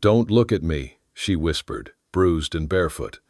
"Don't look at me," she whispered, bruised and barefoot,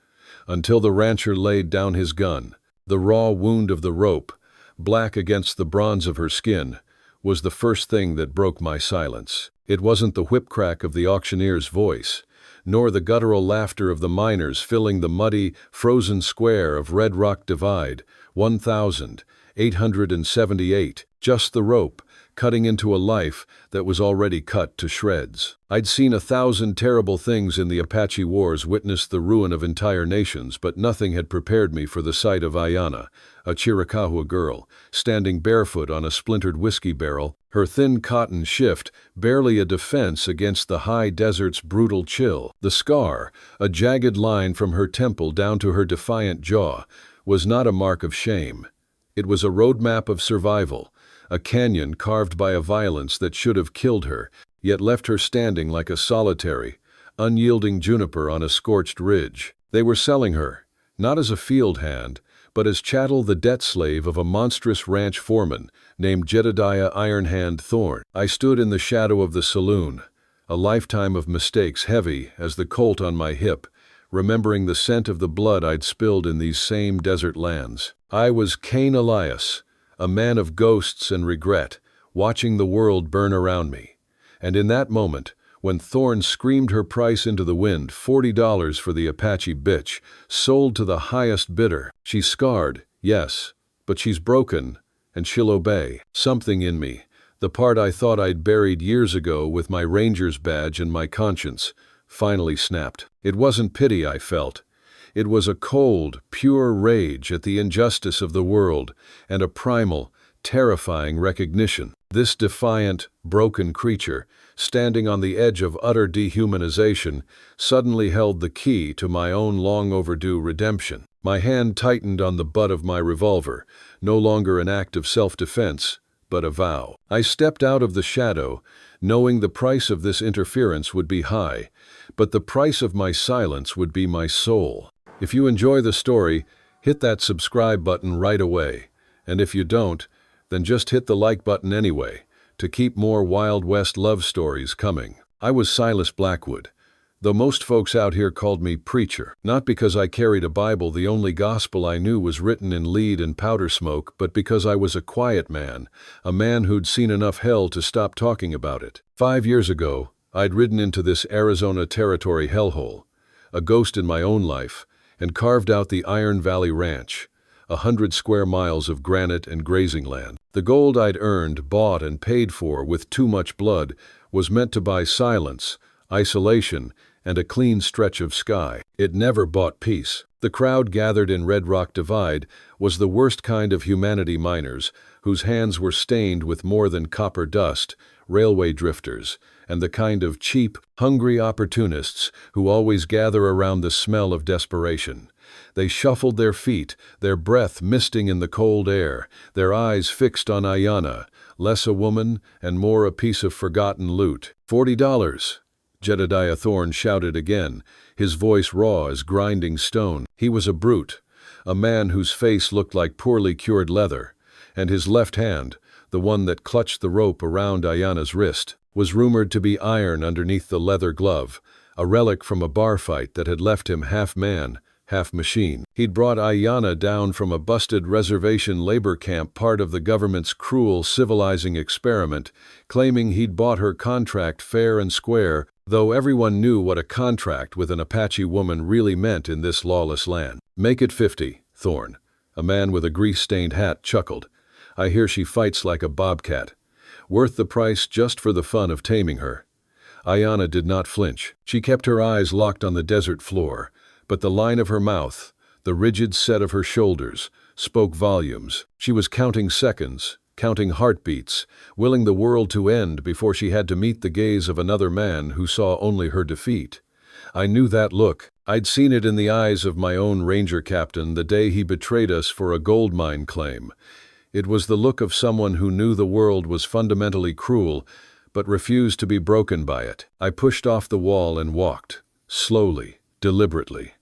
until the rancher laid down his gun. The raw wound of the rope, black against the bronze of her skin, was the first thing that broke my silence. It wasn't the whip crack of the auctioneer's voice, nor the guttural laughter of the miners filling the muddy, frozen square of Red Rock Divide, 1,878, just the rope, cutting into a life that was already cut to shreds. I'd seen 1,000 terrible things in the Apache Wars, witnessed the ruin of entire nations, but nothing had prepared me for the sight of Aiyana, a Chiricahua girl, standing barefoot on a splintered whiskey barrel, her thin cotton shift barely a defense against the high desert's brutal chill. The scar, a jagged line from her temple down to her defiant jaw, was not a mark of shame. It was a roadmap of survival, a canyon carved by a violence that should have killed her, yet left her standing like a solitary, unyielding juniper on a scorched ridge. They were selling her, not as a field hand, but as chattel, the debt slave of a monstrous ranch foreman named Jedediah Iron Hand Thorne. I stood in the shadow of the saloon, a lifetime of mistakes heavy as the colt on my hip, remembering the scent of the blood I'd spilled in these same desert lands. I was Cain Elias, a man of ghosts and regret, watching the world burn around me. And in that moment, when Thorne screamed her price into the wind, $40 for the Apache bitch, sold to the highest bidder, she's scarred, yes, but she's broken, and she'll obey. Something in me, the part I thought I'd buried years ago with my ranger's badge and my conscience, finally snapped. It wasn't pity I felt. It was a cold, pure rage at the injustice of the world and a primal, terrifying recognition. This defiant, broken creature, standing on the edge of utter dehumanization, suddenly held the key to my own long-overdue redemption. My hand tightened on the butt of my revolver, no longer an act of self-defense, but a vow. I stepped out of the shadow, knowing the price of this interference would be high, but the price of my silence would be my soul. If you enjoy the story, hit that subscribe button right away. And if you don't, then just hit the like button anyway, to keep more Wild West love stories coming. I was Silas Blackwood, though most folks out here called me preacher. Not because I carried a Bible, the only gospel I knew was written in lead and powder smoke, but because I was a quiet man, a man who'd seen enough hell to stop talking about it. 5 years ago, I'd ridden into this Arizona Territory hellhole, a ghost in my own life, and carved out the Iron Valley Ranch, 100 square miles of granite and grazing land. The gold I'd earned, bought, and paid for with too much blood was meant to buy silence, isolation, and a clean stretch of sky. It never bought peace. The crowd gathered in Red Rock Divide was the worst kind of humanity, miners, whose hands were stained with more than copper dust, railway drifters, and the kind of cheap, hungry opportunists who always gather around the smell of desperation. They shuffled their feet, their breath misting in the cold air, their eyes fixed on Aiyana, less a woman and more a piece of forgotten loot. $40, Jedediah Thorne shouted again, his voice raw as grinding stone. He was a brute, a man whose face looked like poorly cured leather, and his left hand, the one that clutched the rope around Aiyana's wrist, was rumored to be iron underneath the leather glove, a relic from a bar fight that had left him half man, half machine. He'd brought Aiyana down from a busted reservation labor camp, part of the government's cruel civilizing experiment, claiming he'd bought her contract fair and square, though everyone knew what a contract with an Apache woman really meant in this lawless land. "Make it 50, Thorne," a man with a grease-stained hat chuckled. "I hear she fights like a bobcat. Worth the price just for the fun of taming her." Aiyana did not flinch. She kept her eyes locked on the desert floor, but the line of her mouth, the rigid set of her shoulders, spoke volumes. She was counting seconds, counting heartbeats, willing the world to end before she had to meet the gaze of another man who saw only her defeat. I knew that look. I'd seen it in the eyes of my own ranger captain the day he betrayed us for a gold mine claim. It was the look of someone who knew the world was fundamentally cruel, but refused to be broken by it. I pushed off the wall and walked, slowly, deliberately.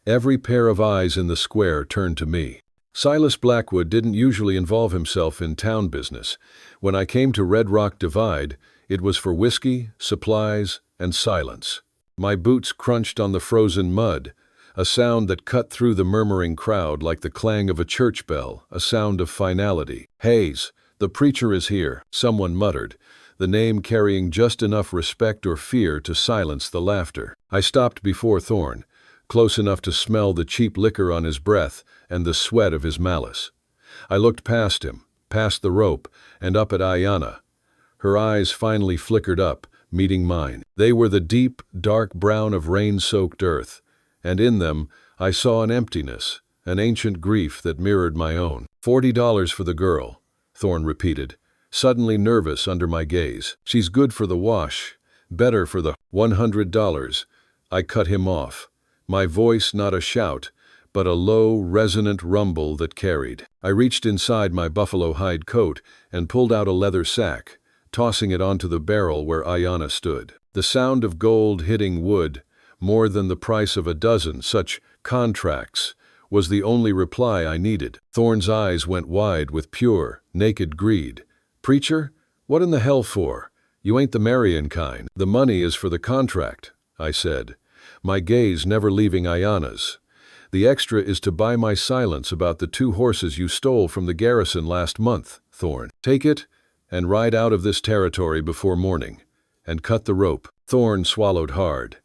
Every pair of eyes in the square turned to me. Silas Blackwood didn't usually involve himself in town business. When I came to Red Rock Divide, it was for whiskey, supplies, and silence. My boots crunched on the frozen mud, a sound that cut through the murmuring crowd like the clang of a church bell, a sound of finality. "Hayes, the preacher is here," someone muttered, the name carrying just enough respect or fear to silence the laughter. I stopped before Thorne, close enough to smell the cheap liquor on his breath and the sweat of his malice. I looked past him, past the rope, and up at Aiyana. Her eyes finally flickered up, meeting mine. They were the deep, dark brown of rain-soaked earth, and in them I saw an emptiness, an ancient grief that mirrored my own. $40 for the girl, Thorne repeated, suddenly nervous under my gaze. "She's good for the wash, better for the $100. I cut him off, my voice not a shout, but a low, resonant rumble that carried. I reached inside my buffalo hide coat and pulled out a leather sack, tossing it onto the barrel where Aiyana stood. The sound of gold hitting wood, more than the price of a dozen such contracts, was the only reply I needed. Thorne's eyes went wide with pure, naked greed. "Preacher? What in the hell for? You ain't the marrying kind." "The money is for the contract," I said, my gaze never leaving Aiyana's. "The extra is to buy my silence about the 2 horses you stole from the garrison last month, Thorne. Take it and ride out of this territory before morning, and cut the rope." Thorne swallowed hard.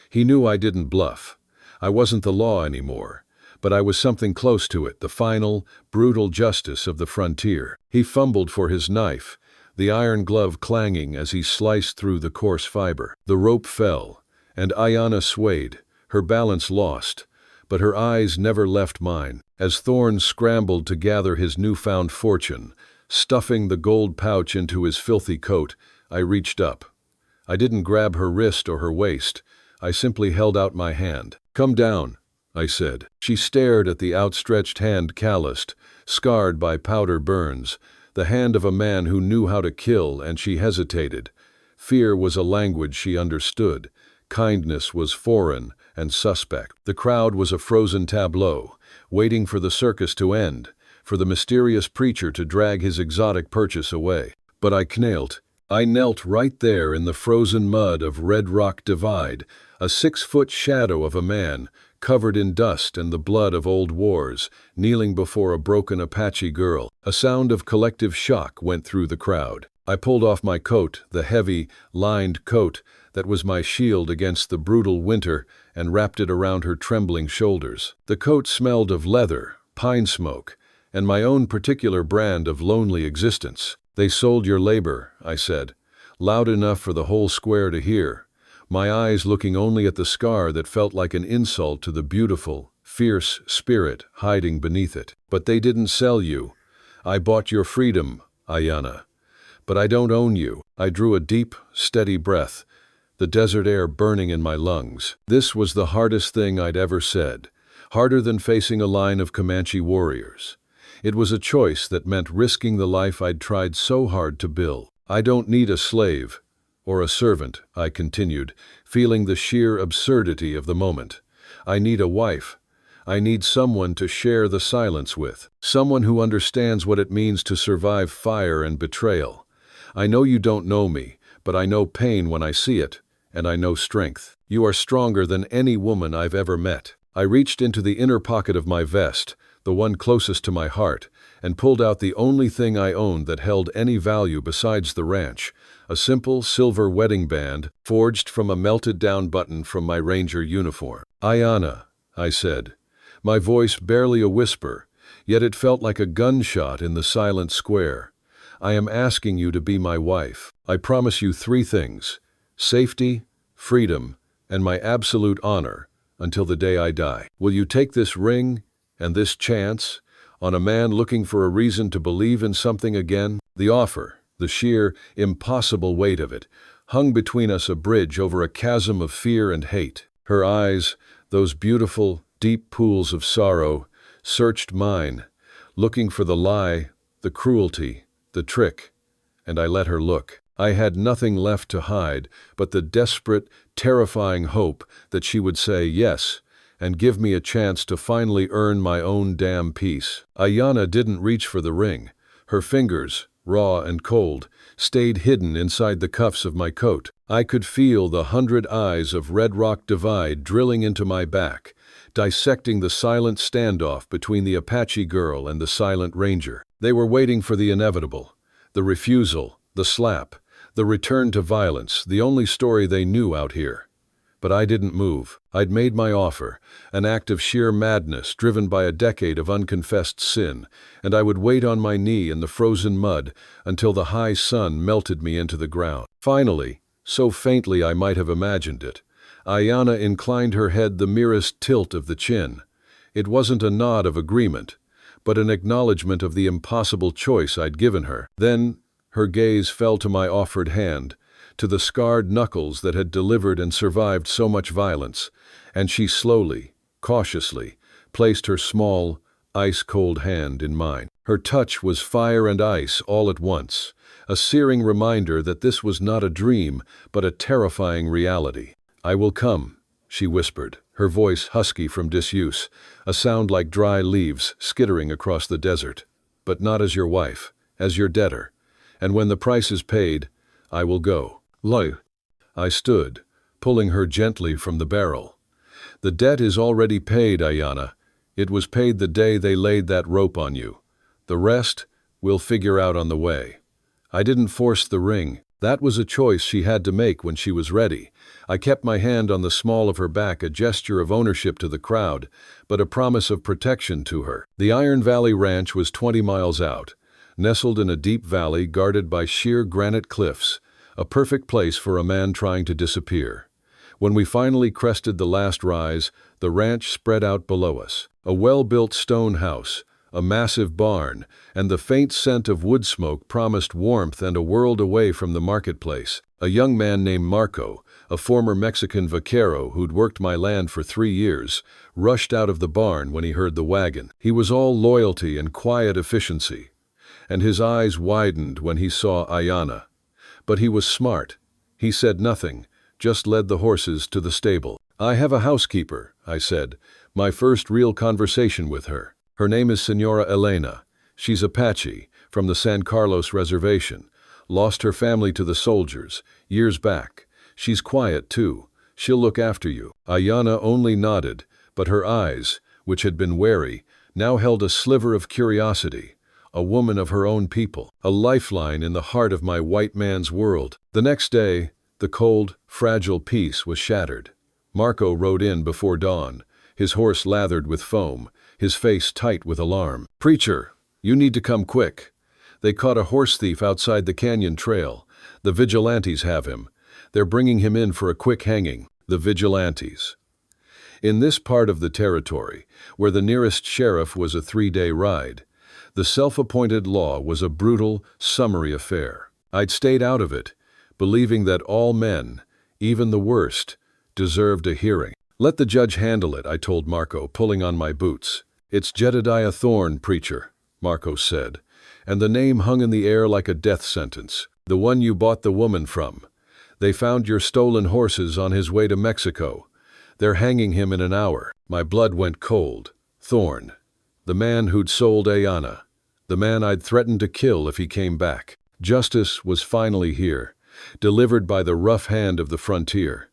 He knew I didn't bluff. I wasn't the law anymore, but I was something close to it, the final, brutal justice of the frontier. He fumbled for his knife, the iron glove clanging as he sliced through the coarse fiber. The rope fell, and Aiyana swayed, her balance lost, but her eyes never left mine. As Thorne scrambled to gather his newfound fortune, stuffing the gold pouch into his filthy coat, I reached up. I didn't grab her wrist or her waist. I simply held out my hand. "Come down," I said. She stared at the outstretched hand, calloused, scarred by powder burns, the hand of a man who knew how to kill, and she hesitated. Fear was a language she understood. Kindness was foreign and suspect. The crowd was a frozen tableau, waiting for the circus to end, for the mysterious preacher to drag his exotic purchase away. But I knelt right there in the frozen mud of Red Rock Divide, a 6-foot shadow of a man, covered in dust and the blood of old wars, kneeling before a broken Apache girl. A sound of collective shock went through the crowd. I pulled off my coat, the heavy, lined coat that was my shield against the brutal winter, and wrapped it around her trembling shoulders. The coat smelled of leather, pine smoke, and my own particular brand of lonely existence. "They sold your labor," I said, loud enough for the whole square to hear, my eyes looking only at the scar that felt like an insult to the beautiful, fierce spirit hiding beneath it. "But they didn't sell you. I bought your freedom, Aiyana. But I don't own you." I drew a deep, steady breath, the desert air burning in my lungs. This was the hardest thing I'd ever said, harder than facing a line of Comanche warriors. It was a choice that meant risking the life I'd tried so hard to build. "I don't need a slave or a servant," I continued, feeling the sheer absurdity of the moment. "I need a wife. I need someone to share the silence with, someone who understands what it means to survive fire and betrayal. I know you don't know me, but I know pain when I see it, and I know strength. You are stronger than any woman I've ever met." I reached into the inner pocket of my vest, the one closest to my heart, and pulled out the only thing I owned that held any value besides the ranch, a simple silver wedding band forged from a melted-down button from my ranger uniform. "Aiyana," I said, my voice barely a whisper, yet it felt like a gunshot in the silent square. "I am asking you to be my wife. I promise you 3 things: safety, freedom, and my absolute honor, until the day I die. Will you take this ring and this chance on a man looking for a reason to believe in something again?" The offer, the sheer, impossible weight of it, hung between us, a bridge over a chasm of fear and hate. Her eyes, those beautiful, deep pools of sorrow, searched mine, looking for the lie, the cruelty, the trick, and I let her look. I had nothing left to hide but the desperate, terrifying hope that she would say yes and give me a chance to finally earn my own damn peace. Aiyana didn't reach for the ring. Her fingers, raw and cold, stayed hidden inside the cuffs of my coat. I could feel the 100 eyes of Red Rock Divide drilling into my back, dissecting the silent standoff between the Apache girl and the silent ranger. They were waiting for the inevitable, the refusal, the slap, the return to violence, the only story they knew out here. But I didn't move. I'd made my offer, an act of sheer madness driven by a decade of unconfessed sin, and I would wait on my knee in the frozen mud until the high sun melted me into the ground. Finally, so faintly I might have imagined it, Aiyana inclined her head the merest tilt of the chin. It wasn't a nod of agreement, but an acknowledgement of the impossible choice I'd given her. Then her gaze fell to my offered hand, to the scarred knuckles that had delivered and survived so much violence, and she slowly, cautiously, placed her small, ice-cold hand in mine. Her touch was fire and ice all at once, a searing reminder that this was not a dream, but a terrifying reality. "I will come," she whispered, her voice husky from disuse, a sound like dry leaves skittering across the desert. "But not as your wife, as your debtor. And when the price is paid, I will go." "Lo." I stood, pulling her gently from the barrel. "The debt is already paid, Aiyana. It was paid the day they laid that rope on you. The rest, we'll figure out on the way." I didn't force the ring. That was a choice she had to make when she was ready. I kept my hand on the small of her back, a gesture of ownership to the crowd, but a promise of protection to her. The Iron Valley Ranch was 20 miles out, nestled in a deep valley guarded by sheer granite cliffs, a perfect place for a man trying to disappear. When we finally crested the last rise, the ranch spread out below us. A well-built stone house, a massive barn, and the faint scent of wood smoke promised warmth and a world away from the marketplace. A young man named Marco, a former Mexican vaquero who'd worked my land for 3 years, rushed out of the barn when he heard the wagon. He was all loyalty and quiet efficiency, and his eyes widened when he saw Aiyana. But he was smart. He said nothing, just led the horses to the stable. "I have a housekeeper," I said, my first real conversation with her. "Her name is Senora Elena. She's Apache, from the San Carlos Reservation. Lost her family to the soldiers, years back. She's quiet, too. She'll look after you." Aiyana only nodded, but her eyes, which had been wary, now held a sliver of curiosity. A woman of her own people, a lifeline in the heart of my white man's world. The next day, the cold, fragile peace was shattered. Marco rode in before dawn, his horse lathered with foam, his face tight with alarm. "Preacher, you need to come quick. They caught a horse thief outside the canyon trail. The vigilantes have him. They're bringing him in for a quick hanging." The vigilantes. In this part of the territory, where the nearest sheriff was a 3-day ride, the self-appointed law was a brutal, summary affair. I'd stayed out of it, believing that all men, even the worst, deserved a hearing. "Let the judge handle it," I told Marco, pulling on my boots. "It's Jedediah Thorne, preacher," Marco said, and the name hung in the air like a death sentence. "The one you bought the woman from. They found your stolen horses on his way to Mexico. They're hanging him in an hour." My blood went cold. Thorne. The man who'd sold Aiyana. The man I'd threatened to kill if he came back. Justice was finally here, delivered by the rough hand of the frontier.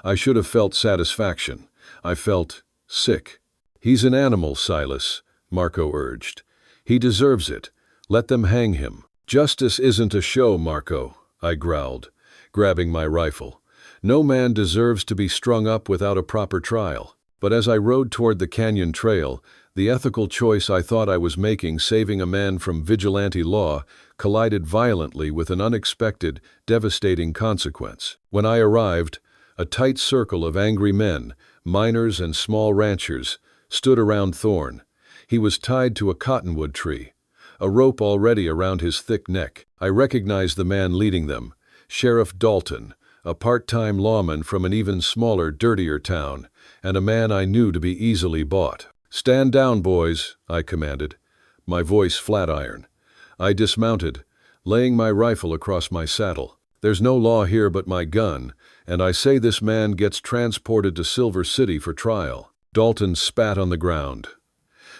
I should have felt satisfaction. I felt sick. "He's an animal, Silas," Marco urged. "He deserves it. Let them hang him." "Justice isn't a show, Marco," I growled, grabbing my rifle. "No man deserves to be strung up without a proper trial." But as I rode toward the canyon trail, the ethical choice I thought I was making, saving a man from vigilante law, collided violently with an unexpected, devastating consequence. When I arrived, a tight circle of angry men, miners and small ranchers, stood around Thorne. He was tied to a cottonwood tree, a rope already around his thick neck. I recognized the man leading them, Sheriff Dalton, a part-time lawman from an even smaller, dirtier town, and a man I knew to be easily bought. "Stand down, boys," I commanded, my voice flat iron. I dismounted, laying my rifle across my saddle. "There's no law here but my gun, and I say this man gets transported to Silver City for trial." Dalton spat on the ground.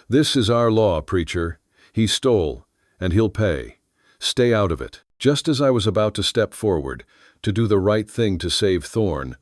"This is our law, preacher. He stole, and he'll pay. Stay out of it." Just as I was about to step forward, to do the right thing to save Thorn,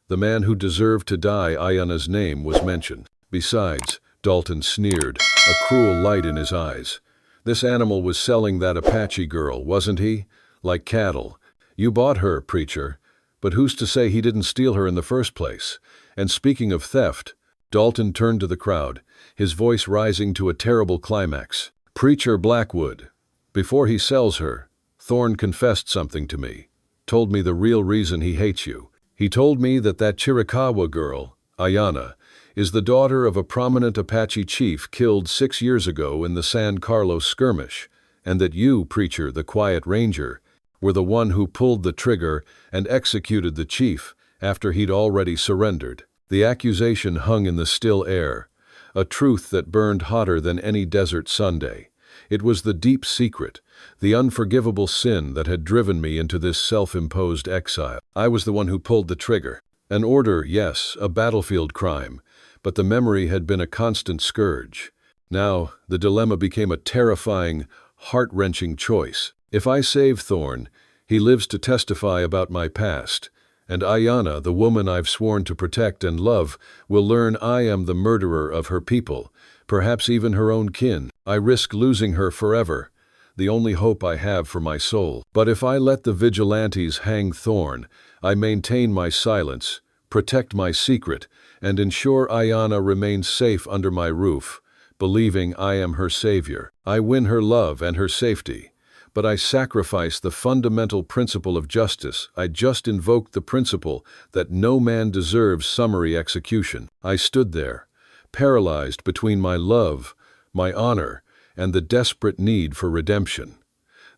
the man who deserved to die, Aiyana's name, was mentioned. Besides, Dalton sneered, a cruel light in his eyes. This animal was selling that Apache girl, wasn't he? Like cattle. You bought her, preacher. But who's to say he didn't steal her in the first place? And speaking of theft, Dalton turned to the crowd, his voice rising to a terrible climax. Preacher Blackwood, before he sells her, Thorn confessed something to me, told me the real reason he hates you. He told me that Chiricahua girl, Aiyana, is the daughter of a prominent Apache chief killed 6 years ago in the San Carlos skirmish, and that you, preacher, the Quiet Ranger, were the one who pulled the trigger and executed the chief after he'd already surrendered. The accusation hung in the still air, a truth that burned hotter than any desert Sunday. It was the deep secret, the unforgivable sin that had driven me into this self-imposed exile. I was the one who pulled the trigger. An order, yes, a battlefield crime, but the memory had been a constant scourge. Now, the dilemma became a terrifying, heart-wrenching choice. If I save Thorn, he lives to testify about my past, and Aiyana, the woman I've sworn to protect and love, will learn I am the murderer of her people, perhaps even her own kin. I risk losing her forever, the only hope I have for my soul. But if I let the vigilantes hang Thorn, I maintain my silence, protect my secret, and ensure Aiyana remains safe under my roof, believing I am her savior. I win her love and her safety, but I sacrifice the fundamental principle of justice. I just invoked the principle that no man deserves summary execution. I stood there, paralyzed between my love, my honor, and the desperate need for redemption.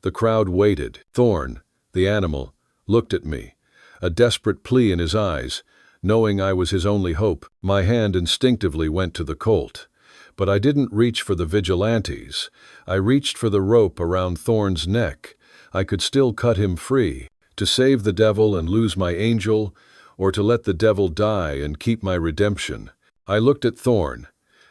The crowd waited. Thorn, the animal, looked at me, a desperate plea in his eyes, knowing I was his only hope. My hand instinctively went to the Colt. But I didn't reach for the vigilantes. I reached for the rope around Thorn's neck. I could still cut him free, to save the devil and lose my angel, or to let the devil die and keep my redemption. I looked at Thorn,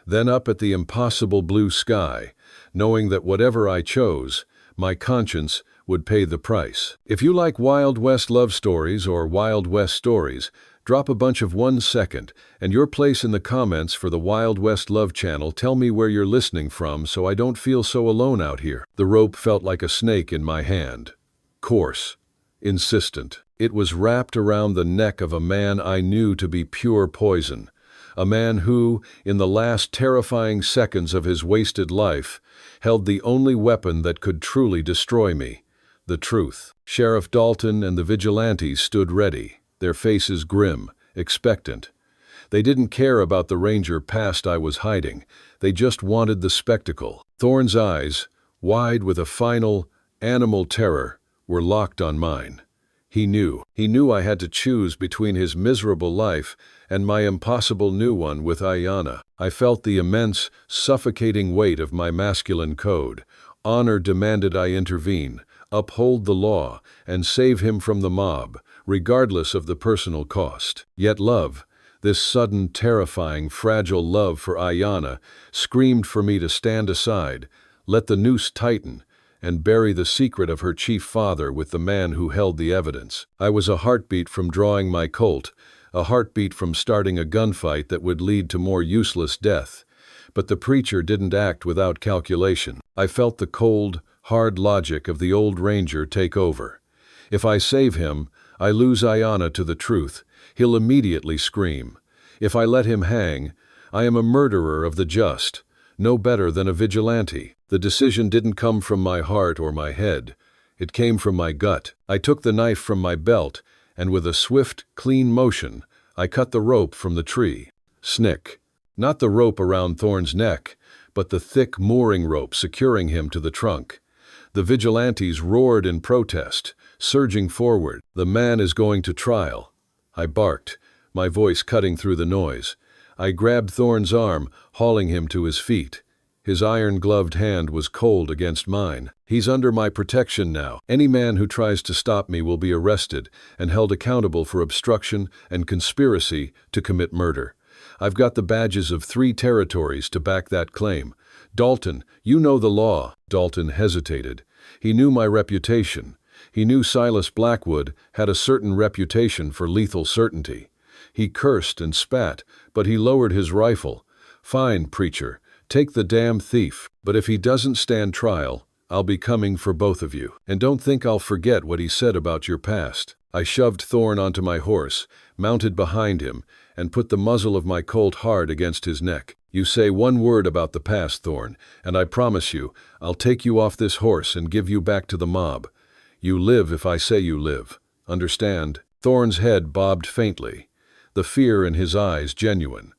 then up at the impossible blue sky, knowing that whatever I chose, my conscience would pay the price. If you like Wild West love stories or Wild West stories, drop a bunch of 1 second and your place in the comments for the Wild West Love channel. Tell me where you're listening from so I don't feel so alone out here. The rope felt like a snake in my hand. Coarse, insistent. It was wrapped around the neck of a man I knew to be pure poison. A man who, in the last terrifying seconds of his wasted life, held the only weapon that could truly destroy me, the truth. Sheriff Dalton and the vigilantes stood ready, their faces grim, expectant. They didn't care about the ranger past I was hiding. They just wanted the spectacle. Thorn's eyes, wide with a final, animal terror, were locked on mine. He knew I had to choose between his miserable life and my impossible new one with Aiyana. I felt the immense, suffocating weight of my masculine code. Honor demanded I intervene, uphold the law, and save him from the mob, regardless of the personal cost. Yet love, this sudden, terrifying, fragile love for Aiyana, screamed for me to stand aside, let the noose tighten, and bury the secret of her chief father with the man who held the evidence. I was a heartbeat from drawing my Colt, a heartbeat from starting a gunfight that would lead to more useless death. But the preacher didn't act without calculation. I felt the cold, hard logic of the old ranger take over. If I save him, I lose Aiyana to the truth. He'll immediately scream. If I let him hang, I am a murderer of the just, no better than a vigilante. The decision didn't come from my heart or my head. It came from my gut. I took the knife from my belt, and with a swift, clean motion, I cut the rope from the tree. Snick. Not the rope around Thorn's neck, but the thick mooring rope securing him to the trunk. The vigilantes roared in protest, surging forward. The man is going to trial. I barked, my voice cutting through the noise. I grabbed Thorn's arm, hauling him to his feet. His iron-gloved hand was cold against mine. He's under my protection now. Any man who tries to stop me will be arrested and held accountable for obstruction and conspiracy to commit murder. I've got the badges of 3 territories to back that claim. Dalton, you know the law. Dalton hesitated. He knew my reputation. He knew Silas Blackwood had a certain reputation for lethal certainty. He cursed and spat, but he lowered his rifle. "Fine, preacher, take the damn thief, but if he doesn't stand trial, I'll be coming for both of you. And don't think I'll forget what he said about your past." I shoved Thorn onto my horse, mounted behind him, and put the muzzle of my Colt hard against his neck. "You say one word about the past, Thorn, and I promise you, I'll take you off this horse and give you back to the mob. You live if I say you live. Understand?" Thorn's head bobbed faintly, the fear in his eyes genuine.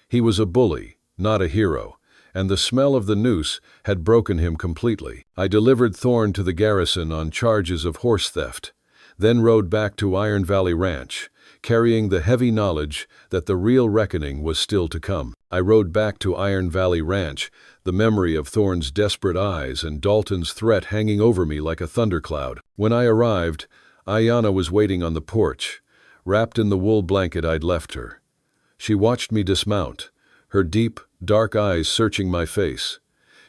He was a bully, not a hero, and the smell of the noose had broken him completely. I delivered Thorn to the garrison on charges of horse theft, then rode back to Iron Valley Ranch, carrying the heavy knowledge that the real reckoning was still to come. I rode back to Iron Valley Ranch, the memory of Thorn's desperate eyes and Dalton's threat hanging over me like a thundercloud. When I arrived, Aiyana was waiting on the porch, wrapped in the wool blanket I'd left her. She watched me dismount, her deep, dark eyes searching my face.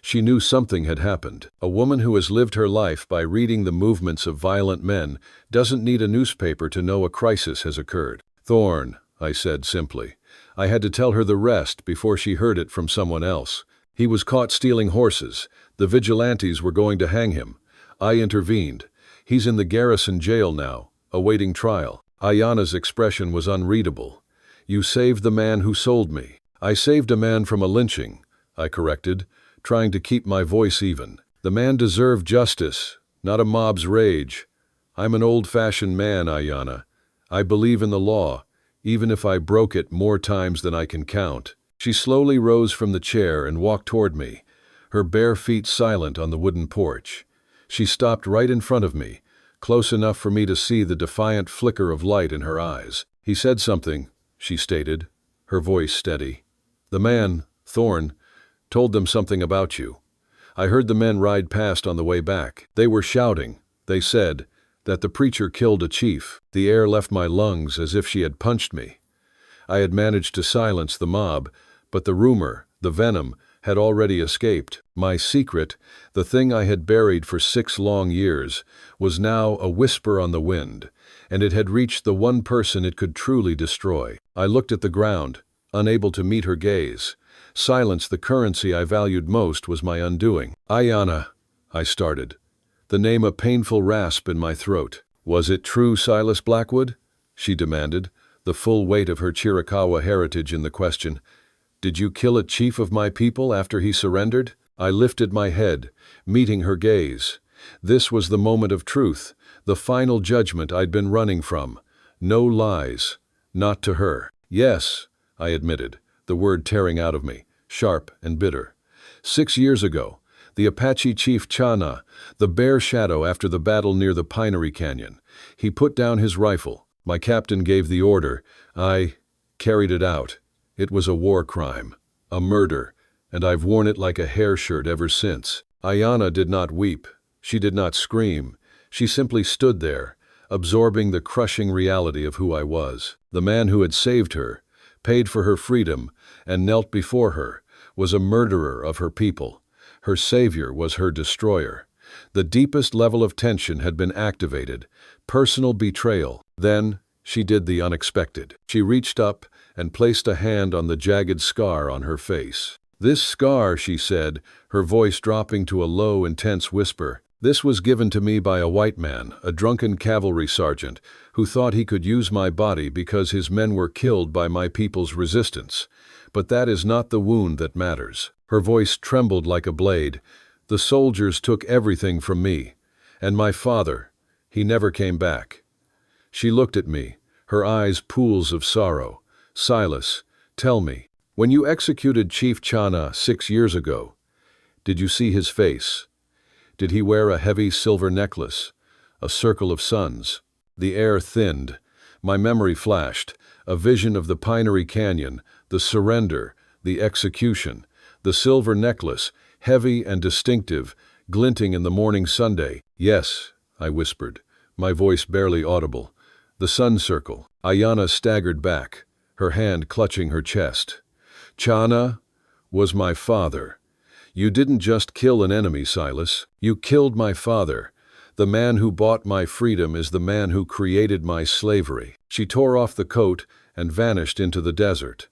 She knew something had happened. A woman who has lived her life by reading the movements of violent men doesn't need a newspaper to know a crisis has occurred. "Thorn," I said simply. I had to tell her the rest before she heard it from someone else. "He was caught stealing horses. The vigilantes were going to hang him. I intervened. He's in the garrison jail now, awaiting trial." Aiyana's expression was unreadable. "You saved the man who sold me." "I saved a man from a lynching," I corrected, trying to keep my voice even. "The man deserved justice, not a mob's rage. I'm an old-fashioned man, Aiyana. I believe in the law, even if I broke it more times than I can count." She slowly rose from the chair and walked toward me, her bare feet silent on the wooden porch. She stopped right in front of me, close enough for me to see the defiant flicker of light in her eyes. "He said something," she stated, her voice steady. "The man, Thorn, told them something about you. I heard the men ride past on the way back. They were shouting, they said, that the preacher killed a chief." The air left my lungs as if she had punched me. I had managed to silence the mob, but the rumor, the venom, had already escaped. My secret, the thing I had buried for 6 long years, was now a whisper on the wind, and it had reached the one person it could truly destroy. I looked at the ground, unable to meet her gaze. Silence, the currency I valued most, was my undoing. "Aiyana," I started, the name a painful rasp in my throat. "Was it true, Silas Blackwood?" she demanded, the full weight of her Chiricahua heritage in the question. "Did you kill a chief of my people after he surrendered?" I lifted my head, meeting her gaze. This was the moment of truth, the final judgment I'd been running from. No lies, not to her. "Yes," I admitted, the word tearing out of me, sharp and bitter. 6 years ago, the Apache chief Chana, the Bear Shadow after the battle near the Pinery Canyon. He put down his rifle. My captain gave the order. I carried it out. It was a war crime, a murder, and I've worn it like a hair shirt ever since. Aiyana did not weep. She did not scream. She simply stood there, absorbing the crushing reality of who I was. The man who had saved her, paid for her freedom, and knelt before her, was a murderer of her people. Her savior was her destroyer. The deepest level of tension had been activated, personal betrayal. Then she did the unexpected. She reached up and placed a hand on the jagged scar on her face. "This scar," she said, her voice dropping to a low, intense whisper, "this was given to me by a white man, a drunken cavalry sergeant, who thought he could use my body because his men were killed by my people's resistance. But that is not the wound that matters." Her voice trembled like a blade. "The soldiers took everything from me. And my father, he never came back." She looked at me, her eyes pools of sorrow. "Silas, tell me, when you executed Chief Chana 6 years ago, did you see his face? Did he wear a heavy silver necklace, a circle of suns?" The air thinned. My memory flashed, a vision of the Pinery Canyon, the surrender, the execution, the silver necklace, heavy and distinctive, glinting in the morning Sunday. "Yes," I whispered, my voice barely audible. "The sun circle." Aiyana staggered back, her hand clutching her chest. "Chana was my father. You didn't just kill an enemy, Silas. You killed my father, The man who bought my freedom is the man who created my slavery." She tore off the coat and vanished into the desert.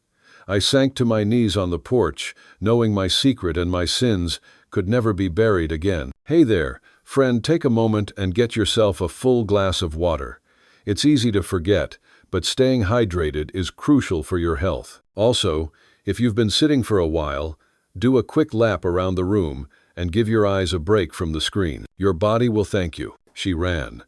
I sank to my knees on the porch, knowing my secret and my sins could never be buried again. "Hey there, friend, take a moment and get yourself a full glass of water. It's easy to forget, but staying hydrated is crucial for your health. Also, if you've been sitting for a while, do a quick lap around the room and give your eyes a break from the screen. Your body will thank you." She ran.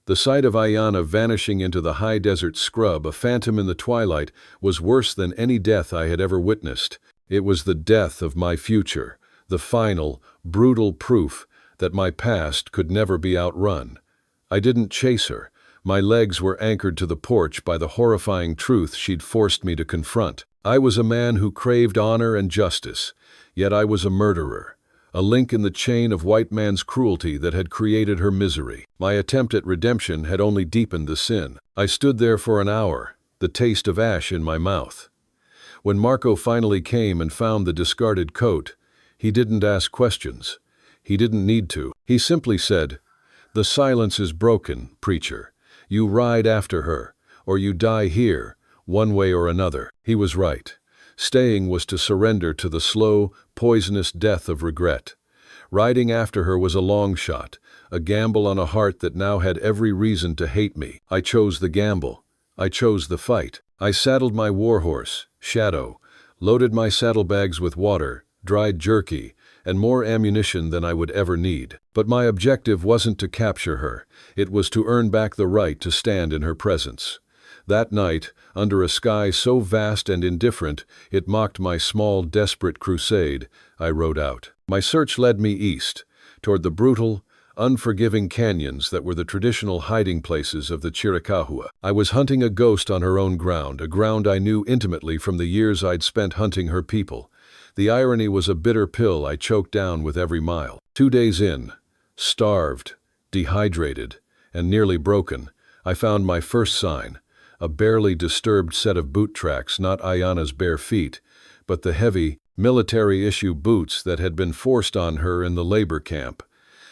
The sight of Aiyana vanishing into the high desert scrub, a phantom in the twilight, was worse than any death I had ever witnessed. It was the death of my future, the final, brutal proof that my past could never be outrun. I didn't chase her. My legs were anchored to the porch by the horrifying truth she'd forced me to confront. I was a man who craved honor and justice, yet I was a murderer, a link in the chain of white man's cruelty that had created her misery. My attempt at redemption had only deepened the sin. I stood there for an hour, the taste of ash in my mouth. When Marco finally came and found the discarded coat, he didn't ask questions. He didn't need to. He simply said, "The silence is broken, preacher. You ride after her, or you die here, one way or another." He was right. Staying was to surrender to the slow, poisonous death of regret. Riding after her was a long shot, a gamble on a heart that now had every reason to hate me. I chose the gamble. I chose the fight. I saddled my warhorse, Shadow, loaded my saddlebags with water, dried jerky, and more ammunition than I would ever need. But my objective wasn't to capture her. It was to earn back the right to stand in her presence. That night, under a sky so vast and indifferent it mocked my small, desperate crusade, I rode out. My search led me east, toward the brutal, unforgiving canyons that were the traditional hiding places of the Chiricahua. I was hunting a ghost on her own ground, a ground I knew intimately from the years I'd spent hunting her people. The irony was a bitter pill I choked down with every mile. 2 days in, starved, dehydrated, and nearly broken, I found my first sign. A barely disturbed set of boot tracks, not Aiyana's bare feet, but the heavy, military-issue boots that had been forced on her in the labor camp.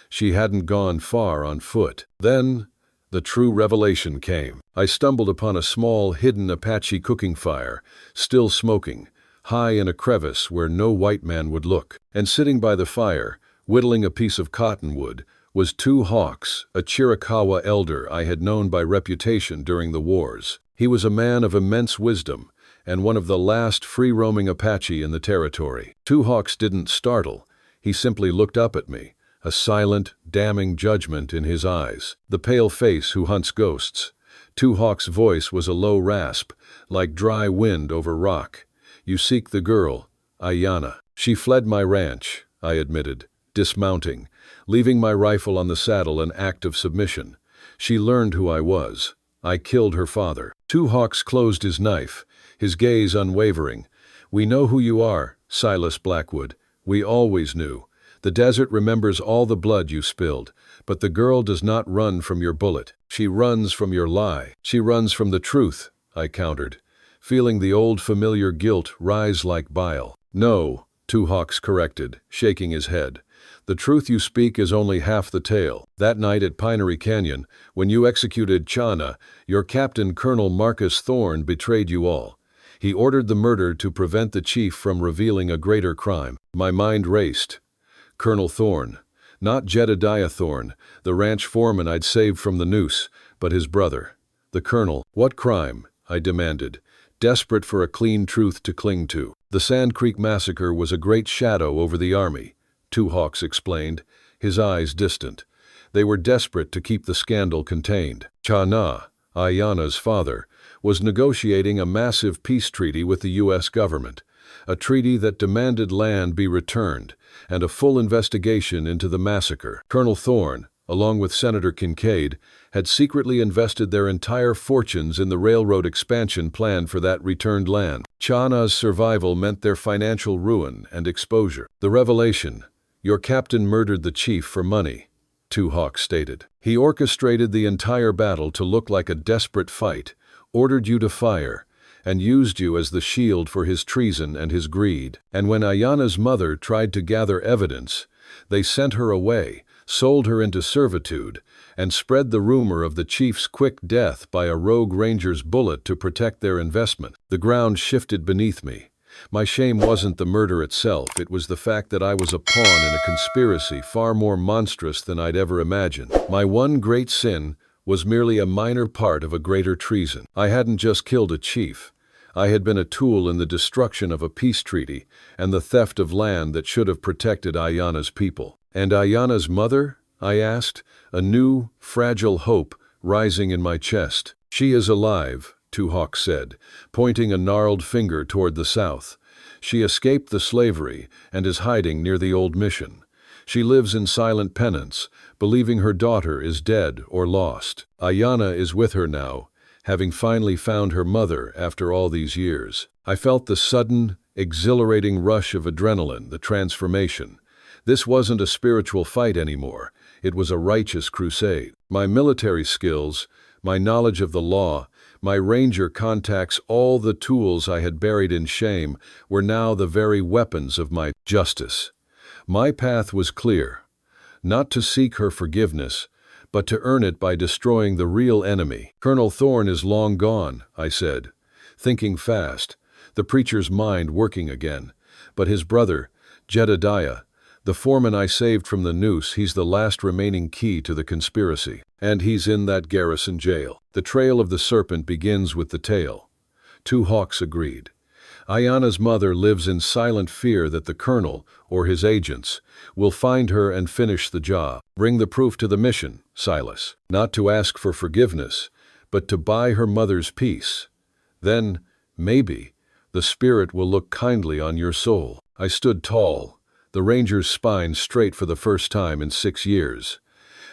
She hadn't gone far on foot. Then, the true revelation came. I stumbled upon a small, hidden Apache cooking fire, still smoking, high in a crevice where no white man would look. And sitting by the fire, whittling a piece of cottonwood, was Two Hawks, a Chiricahua elder I had known by reputation during the wars. He was a man of immense wisdom, and one of the last free-roaming Apache in the territory. Two Hawks didn't startle. He simply looked up at me, a silent, damning judgment in his eyes. The pale face who hunts ghosts. Two Hawks' voice was a low rasp, like dry wind over rock. "You seek the girl, Aiyana." "She fled my ranch," I admitted, dismounting, leaving my rifle on the saddle, an act of submission. "She learned who I was. I killed her father." Two Hawks closed his knife, his gaze unwavering. "We know who you are, Silas Blackwood. We always knew. The desert remembers all the blood you spilled, but the girl does not run from your bullet. She runs from your lie. She runs from the truth," I countered, feeling the old familiar guilt rise like bile. "No," Two Hawks corrected, shaking his head. "The truth you speak is only half the tale. That night at Pinery Canyon, when you executed Chana, your captain, Colonel Marcus Thorne, betrayed you all. He ordered the murder to prevent the chief from revealing a greater crime." My mind raced. Colonel Thorne. Not Jedediah Thorne, the ranch foreman I'd saved from the noose, but his brother. The colonel. "What crime?" I demanded, desperate for a clean truth to cling to. "The Sand Creek Massacre was a great shadow over the army," Two Hawks explained, his eyes distant. "They were desperate to keep the scandal contained. Chana, Aiyana's father, was negotiating a massive peace treaty with the U.S. government, a treaty that demanded land be returned and a full investigation into the massacre. Colonel Thorne, along with Senator Kincaid, had secretly invested their entire fortunes in the railroad expansion plan for that returned land. Chana's survival meant their financial ruin and exposure. The revelation: your captain murdered the chief for money," Two Hawks stated. "He orchestrated the entire battle to look like a desperate fight, ordered you to fire, and used you as the shield for his treason and his greed. And when Aiyana's mother tried to gather evidence, they sent her away, sold her into servitude, and spread the rumor of the chief's quick death by a rogue ranger's bullet to protect their investment. The ground shifted beneath me. My shame wasn't the murder itself, it was the fact that I was a pawn in a conspiracy far more monstrous than I'd ever imagined. My one great sin was merely a minor part of a greater treason. I hadn't just killed a chief. I had been a tool in the destruction of a peace treaty and the theft of land that should have protected Aiyana's people. And Aiyana's mother? I asked, a new, fragile hope rising in my chest. She is alive, Two Hawks said, pointing a gnarled finger toward the south. She escaped the slavery and is hiding near the old mission. She lives in silent penance, believing her daughter is dead or lost. Aiyana is with her now, having finally found her mother after all these years. I felt the sudden, exhilarating rush of adrenaline, the transformation. This wasn't a spiritual fight anymore. It was a righteous crusade. My military skills, my knowledge of the law, my ranger contacts, all the tools I had buried in shame, were now the very weapons of my justice. My path was clear, not to seek her forgiveness, but to earn it by destroying the real enemy. Colonel Thorne is long gone, I said, thinking fast, the preacher's mind working again. But his brother, Jedediah, the foreman I saved from the noose, he's the last remaining key to the conspiracy. And he's in that garrison jail. The trail of the serpent begins with the tail. Two Hawks agreed. Aiyana's mother lives in silent fear that the colonel, or his agents, will find her and finish the job. Bring the proof to the mission, Silas. Not to ask for forgiveness, but to buy her mother's peace. Then, maybe, the spirit will look kindly on your soul. I stood tall, the ranger's spine straight for the first time in 6 years.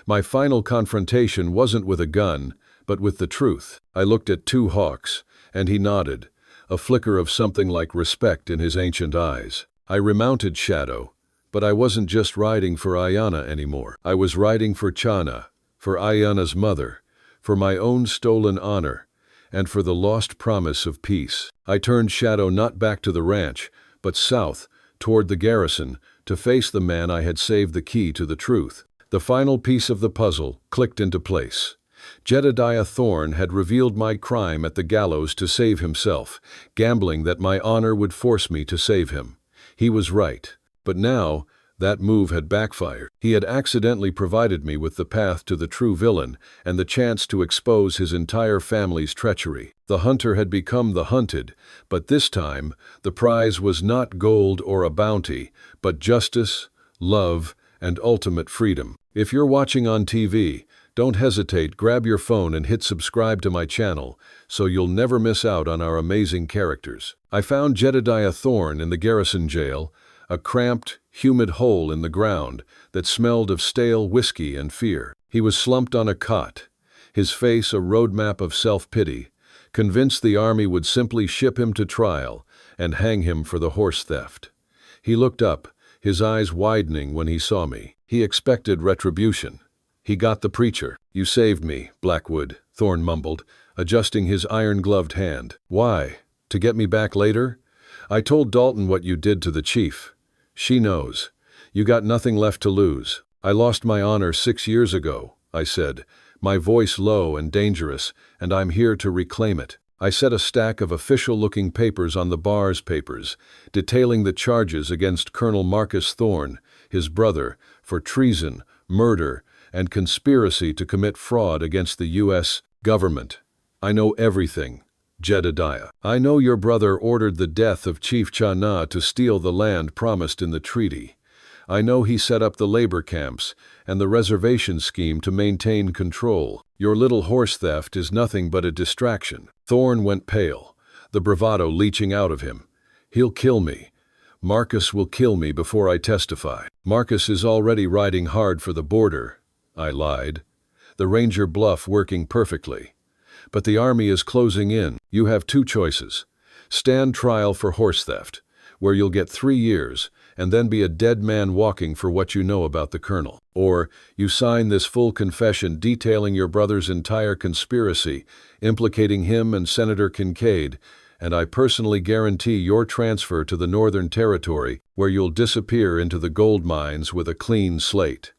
My final confrontation wasn't with a gun, but with the truth. I looked at Two Hawks, and he nodded, a flicker of something like respect in his ancient eyes. I remounted Shadow, but I wasn't just riding for Aiyana anymore. I was riding for Chana, for Aiyana's mother, for my own stolen honor, and for the lost promise of peace. I turned Shadow not back to the ranch, but south, toward the garrison, to face the man I had saved the key to the truth. The final piece of the puzzle clicked into place. Jedediah Thorne had revealed my crime at the gallows to save himself, gambling that my honor would force me to save him. He was right. But now, that move had backfired. He had accidentally provided me with the path to the true villain and the chance to expose his entire family's treachery. The hunter had become the hunted, but this time, the prize was not gold or a bounty, but justice, love, and ultimate freedom. If you're watching on TV, don't hesitate, grab your phone and hit subscribe to my channel so you'll never miss out on our amazing characters. I found Jedediah Thorne in the garrison jail, a cramped, humid hole in the ground that smelled of stale whiskey and fear. He was slumped on a cot, his face a roadmap of self-pity, convinced the army would simply ship him to trial and hang him for the horse theft. He looked up, his eyes widening when he saw me. He expected retribution. He got the preacher. You saved me, Blackwood, Thorne mumbled, adjusting his iron-gloved hand. Why? To get me back later? I told Dalton what you did to the chief. She knows. You got nothing left to lose. I lost my honor 6 years ago, I said, my voice low and dangerous, and I'm here to reclaim it. I set a stack of official-looking papers on the bar's papers, detailing the charges against Colonel Marcus Thorne, his brother, for treason, murder, and conspiracy to commit fraud against the U.S. government. I know everything, Jedediah. I know your brother ordered the death of Chief Chana to steal the land promised in the treaty. I know he set up the labor camps and the reservation scheme to maintain control. Your little horse theft is nothing but a distraction. Thorne went pale, the bravado leaching out of him. He'll kill me. Marcus will kill me before I testify. Marcus is already riding hard for the border, I lied. The ranger bluff working perfectly. But the army is closing in. You have 2 choices. Stand trial for horse theft, where you'll get 3 years, and then be a dead man walking for what you know about the colonel. Or you sign this full confession detailing your brother's entire conspiracy, implicating him and Senator Kincaid, and I personally guarantee your transfer to the Northern Territory, where you'll disappear into the gold mines with a clean slate.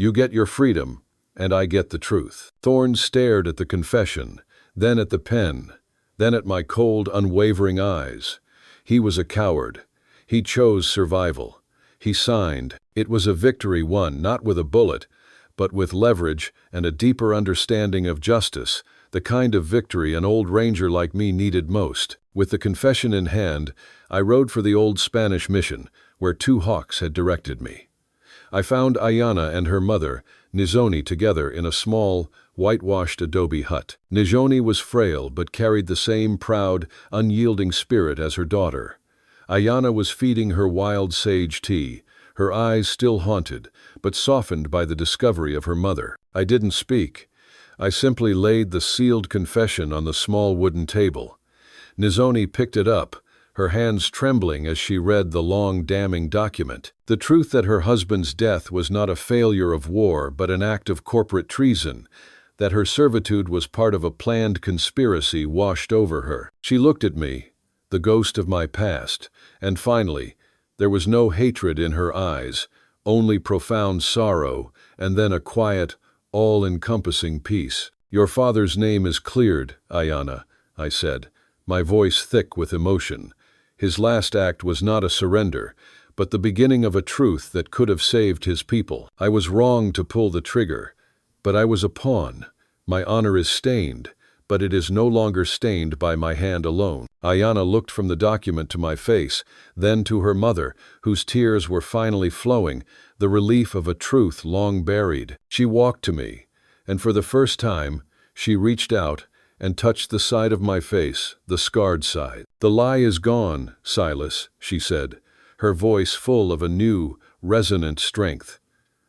You get your freedom, and I get the truth." Thorne stared at the confession, then at the pen, then at my cold, unwavering eyes. He was a coward. He chose survival. He signed. It was a victory won not with a bullet, but with leverage and a deeper understanding of justice, the kind of victory an old ranger like me needed most. With the confession in hand, I rode for the old Spanish mission, where 2 hawks had directed me. I found Aiyana and her mother, Nizoni, together in a small, whitewashed adobe hut. Nizoni was frail but carried the same proud, unyielding spirit as her daughter. Aiyana was feeding her wild sage tea, her eyes still haunted, but softened by the discovery of her mother. I didn't speak. I simply laid the sealed confession on the small wooden table. Nizoni picked it up, her hands trembling as she read the long, damning document. The truth that her husband's death was not a failure of war but an act of corporate treason, that her servitude was part of a planned conspiracy washed over her. She looked at me, the ghost of my past, and finally, there was no hatred in her eyes, only profound sorrow, and then a quiet, all-encompassing peace. "Your father's name is cleared, Aiyana," I said, my voice thick with emotion. His last act was not a surrender, but the beginning of a truth that could have saved his people. I was wrong to pull the trigger, but I was a pawn. My honor is stained, but it is no longer stained by my hand alone. Aiyana looked from the document to my face, then to her mother, whose tears were finally flowing, the relief of a truth long buried. She walked to me, and for the first time, she reached out and touched the side of my face, the scarred side. "The lie is gone, Silas," she said, her voice full of a new, resonant strength.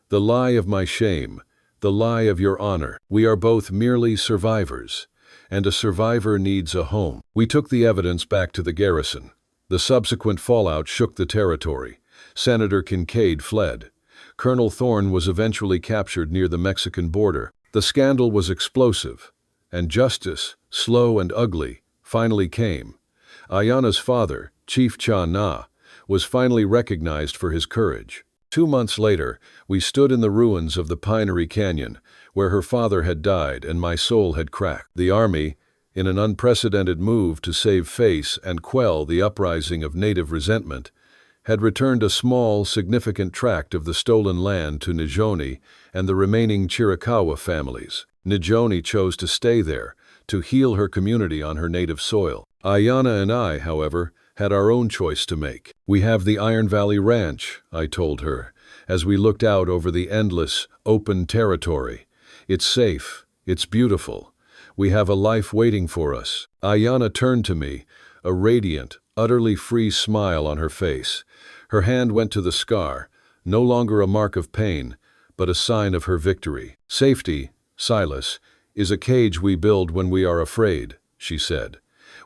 "The lie of my shame, the lie of your honor. We are both merely survivors, and a survivor needs a home." We took the evidence back to the garrison. The subsequent fallout shook the territory. Senator Kincaid fled. Colonel Thorne was eventually captured near the Mexican border. The scandal was explosive, and justice, slow and ugly, finally came. Aiyana's father, Chief Cha Na, was finally recognized for his courage. 2 months later, we stood in the ruins of the Pinery Canyon, where her father had died and my soul had cracked. The army, in an unprecedented move to save face and quell the uprising of native resentment, had returned a small, significant tract of the stolen land to Nizoni and the remaining Chiricahua families. Nizoni chose to stay there, to heal her community on her native soil. Aiyana and I, however, had our own choice to make. "We have the Iron Valley Ranch," I told her, as we looked out over the endless, open territory. "It's safe, it's beautiful. We have a life waiting for us." Aiyana turned to me, a radiant, utterly free smile on her face. Her hand went to the scar, no longer a mark of pain, but a sign of her victory. "Safety, Silas, is a cage we build when we are afraid," she said.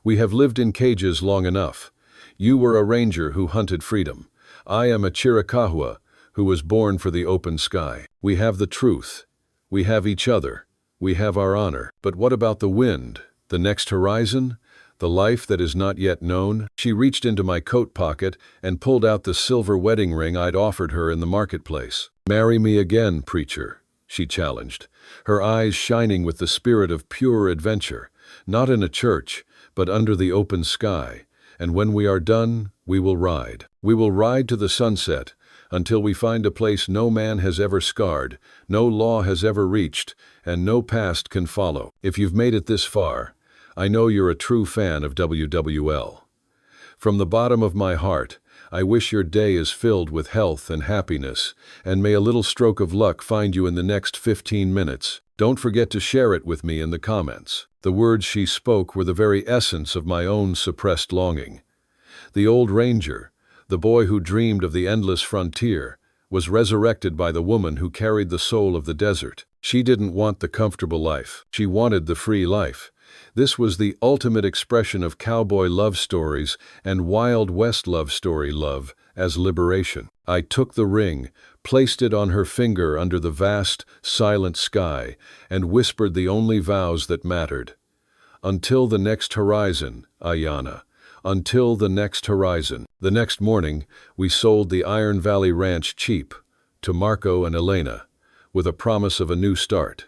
"We have lived in cages long enough. You were a ranger who hunted freedom. I am a Chiricahua who was born for the open sky. We have the truth. We have each other. We have our honor. But what about the wind, the next horizon, the life that is not yet known?" She reached into my coat pocket and pulled out the silver wedding ring I'd offered her in the marketplace. "Marry me again, preacher," she challenged, her eyes shining with the spirit of pure adventure, not in a church, but under the open sky. "And when we are done, we will ride. We will ride to the sunset, until we find a place no man has ever scarred, no law has ever reached, and no past can follow." If you've made it this far, I know you're a true fan of WWL. From the bottom of my heart, I wish your day is filled with health and happiness, and may a little stroke of luck find you in the next 15 minutes. Don't forget to share it with me in the comments. The words she spoke were the very essence of my own suppressed longing. The old ranger, the boy who dreamed of the endless frontier, was resurrected by the woman who carried the soul of the desert. She didn't want the comfortable life. She wanted the free life. This was the ultimate expression of cowboy love stories and Wild West love story love as liberation. I took the ring, placed it on her finger under the vast, silent sky, and whispered the only vows that mattered. "Until the next horizon, Aiyana. Until the next horizon." The next morning, we sold the Iron Valley Ranch cheap, to Marco and Elena. with a promise of a new start.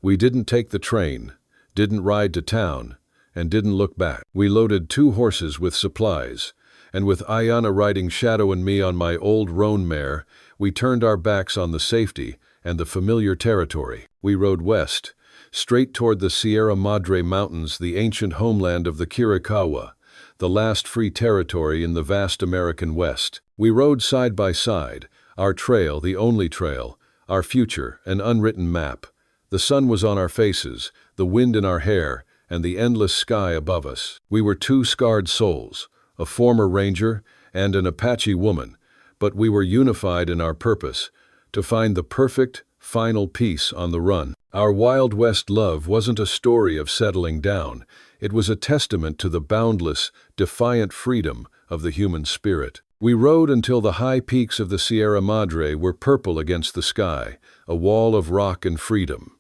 We didn't take the train, didn't ride to town, and didn't look back. We loaded 2 horses with supplies, and with Aiyana riding Shadow and me on my old roan mare, we turned our backs on the safety and the familiar territory. We rode west, straight toward the Sierra Madre Mountains, the ancient homeland of the Chiricahua, the last free territory in the vast American West. We rode side by side, our trail the only trail, our future an unwritten map. The sun was on our faces, the wind in our hair, and the endless sky above us. We were 2 scarred souls, a former ranger and an Apache woman, but we were unified in our purpose, to find the perfect, final peace on the run. Our Wild West love wasn't a story of settling down. It was a testament to the boundless, defiant freedom of the human spirit. We rode until the high peaks of the Sierra Madre were purple against the sky, a wall of rock and freedom.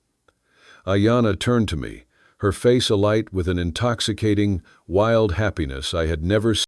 Aiyana turned to me, her face alight with an intoxicating, wild happiness I had never seen.